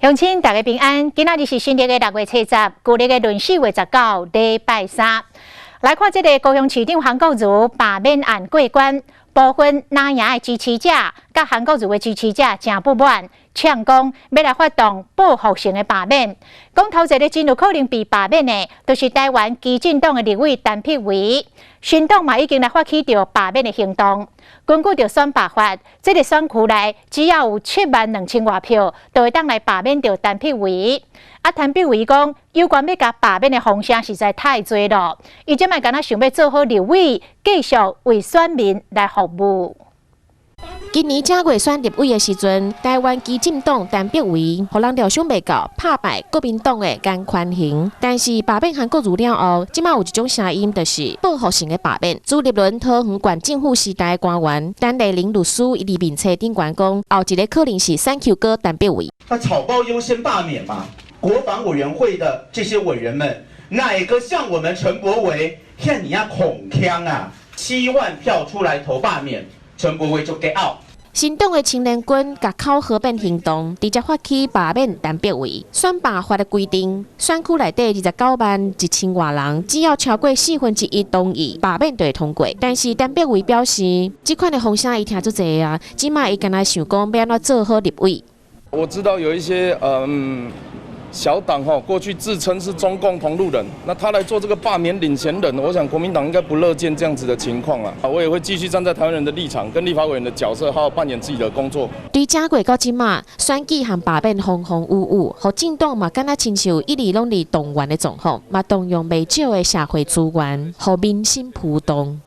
乡亲大家平安，今仔日是新历的6月7日，旧历的闰4月19，礼拜3。来看这个高雄市长韩国瑜罢免案过关，部分蓝营的支持者甲韩国瑜的支持者真不满，呛讲要来发动报复性的罢免。讲头一个真有可能被罢免的，就是台湾基进党的立委陈碧维。新党嘛已经来发起着罢免的行动。根据着选罢法，这个选区内只要有72000多票，就会当来罢免着陈碧维。陈碧维讲，有关要甲罢免的风声实在太多了，伊即摆敢若想要做好立委，继续为选民来服务。今年正月选立委的时阵，台湾基进党陈碧维，互人料想未到，拍败国民党的甘宽恒。但是罢免韩国瑜了后，即摆有一种声音，就是报复性的罢免。朱立伦桃园县政府时代的官员陈丽玲律师伊伫面册顶讲，后一个可能是3 Q 哥陈碧维。那草包优先罢免嘛？国防委员会的这些委员们，哪个像我们陈柏惟，看你要恐腔啊，7万票出来投罢免，陈柏惟就 get out。新党的青年军甲口合并行动，直接发起罢免陈碧维。选罢法的规定，选区内底291000多人，只要超过1/4同意，罢免就会通过。但是陈碧维表示，这款的风声伊听足济啊，即卖伊敢若想讲要安怎做好立委。我知道有一些小党过去自称是中共同路人，那他来做这个罢免领衔人，我想国民党应该不乐见这样子的情况啊。我也会继续站在台湾人的立场，跟立法委员的角色，好好扮演自己的工作。对正月到即马，选举和罢免风风雨雨，互政党嘛敢若亲像一直拢伫动员的状况，嘛动用未少的社会资源，互民心浮动。